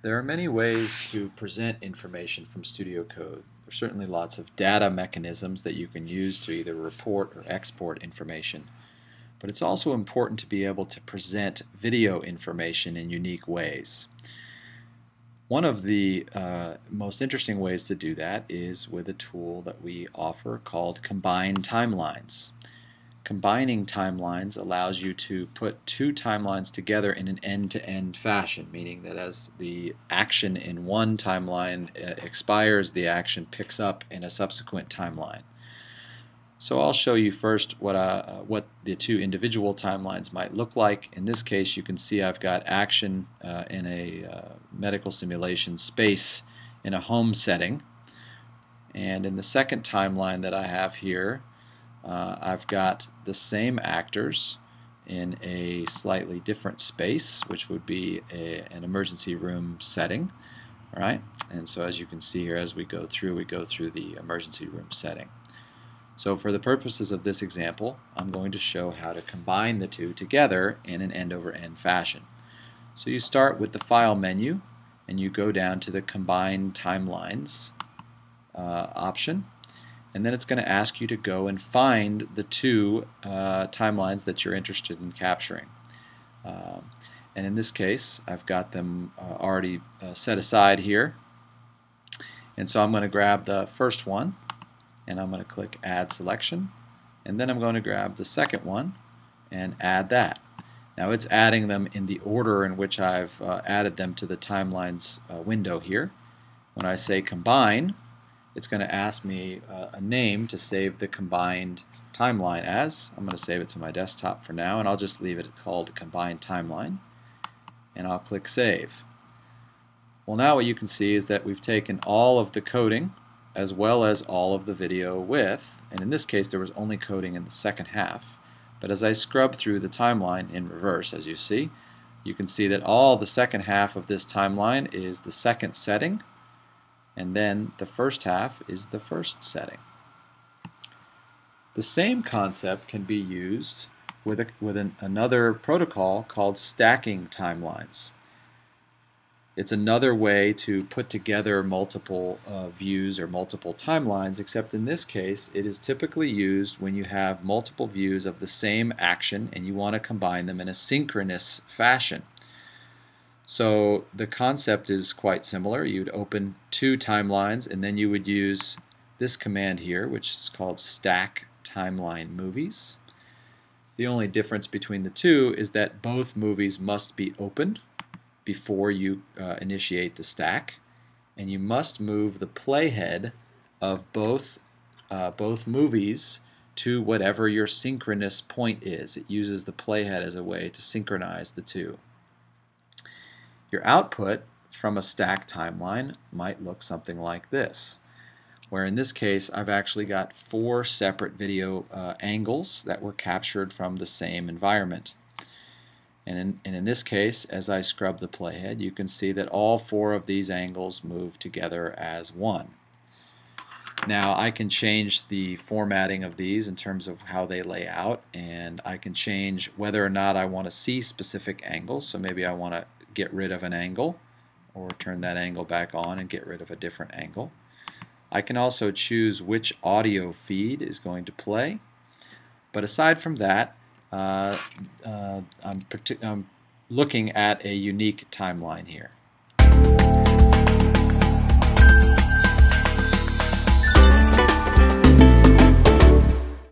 There are many ways to present information from StudioCode. There's certainly lots of data mechanisms that you can use to either report or export information. But it's also important to be able to present video information in unique ways. One of the most interesting ways to do that is with a tool that we offer called Combined Timelines. Combining timelines allows you to put two timelines together in an end-to-end fashion, meaning that as the action in one timeline expires, the action picks up in a subsequent timeline. So I'll show you first what the two individual timelines might look like. In this case, you can see I've got action in a medical simulation space in a home setting. And in the second timeline that I have here, I've got the same actors in a slightly different space, which would be an emergency room setting. All right? And so as you can see here, as we go through the emergency room setting. So for the purposes of this example, I'm going to show how to combine the two together in an end-over-end fashion. So you start with the File menu, and you go down to the Combine Timelines option. And then it's going to ask you to go and find the two timelines that you're interested in capturing. And in this case, I've got them already set aside here. And so I'm going to grab the first one, and I'm going to click Add Selection. And then I'm going to grab the second one and add that. Now it's adding them in the order in which I've added them to the timelines window here. When I say Combine, it's going to ask me a name to save the combined timeline as. I'm going to save it to my desktop for now, and I'll just leave it called Combined Timeline, and I'll click Save. Well, now what you can see is that we've taken all of the coding as well as all of the video width, and in this case there was only coding in the second half. But as I scrub through the timeline in reverse, as you see, you can see that all the second half of this timeline is the second setting, and then the first half is the first setting. The same concept can be used with another protocol called stacking timelines. It's another way to put together multiple views or multiple timelines, except in this case it is typically used when you have multiple views of the same action and you want to combine them in a synchronous fashion. So the concept is quite similar. You'd open two timelines and then you would use this command here, which is called Stack Timeline Movies. The only difference between the two is that both movies must be opened before you initiate the stack, and you must move the playhead of both movies to whatever your synchronous point is. It uses the playhead as a way to synchronize the two. Your output from a stack timeline might look something like this, where in this case I've actually got 4 separate video angles that were captured from the same environment. And in this case, as I scrub the playhead, you can see that all 4 of these angles move together as one. Now I can change the formatting of these in terms of how they lay out, and I can change whether or not I want to see specific angles. So maybe I want to get rid of an angle or turn that angle back on and get rid of a different angle. I can also choose which audio feed is going to play, but aside from that, I'm looking at a unique timeline here.